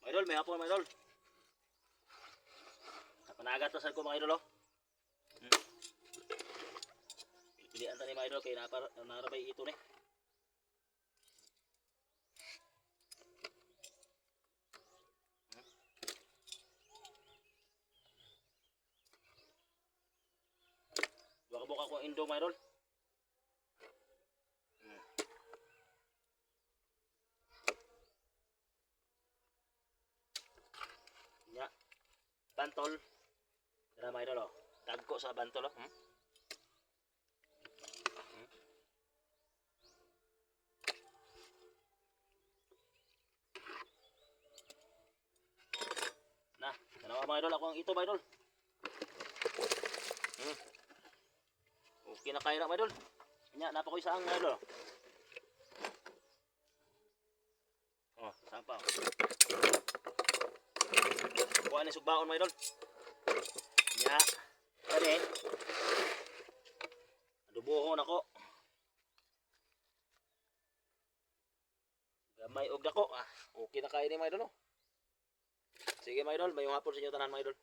Idol, may hapon mga idol. Panagatasan ko mga idol oh. Pilihan tani mga idol kay narabay ito ni. Dua ka buka ko indo mga idol. Nya. Bantol. Dara mga idol oh. Dagko sa bantol oh. Nah, dalawa mga idol ako ang ito mga idol. Okay na kaya na mga idol. Nya, napa ko isang mga idol. Oh, saan pa? Kuha ni sugbaon mga idol. Nya, kani. Adubohon ako. Gamay og dako ah. Okay na kaya ni mga idol oh. Sige mga idol, mayong hapon sa inyo tanan mga idol.